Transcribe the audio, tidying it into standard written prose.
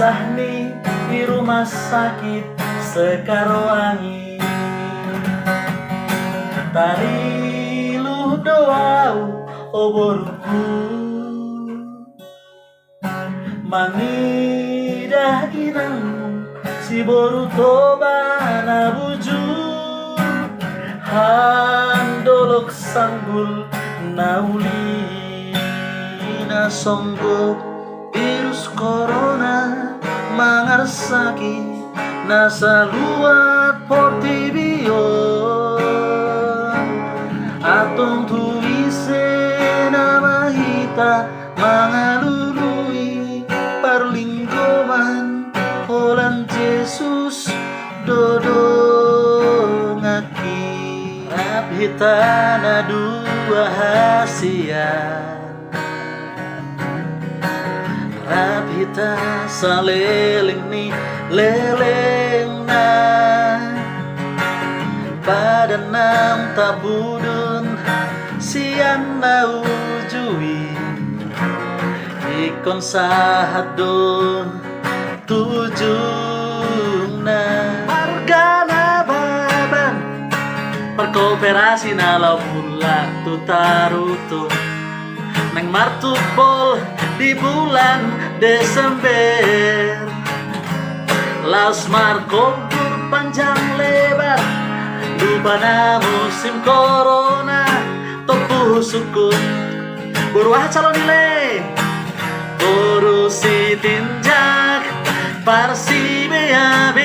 sahni di rumah sakit Sekarwangi. Tari lu doau oborku mangidah inang si boru toba na bujur handolok sanggul nauli na songgok virus corona mangarsaki nasa luat portibion atong tuise nama hita mangalului parlinggoman holan Jesus dodongaki abhita na dua hasian Rabita saliling ni leleng na pada nam tabudun sian na ujui ikon sahado tujung na margana baban perkooperasi na laulak tutaruto nang martupol di bulan Desember Laos markobur panjang lebar lupa na musim corona topu sukun buruah calon nilai boru si tinjak parsi beabe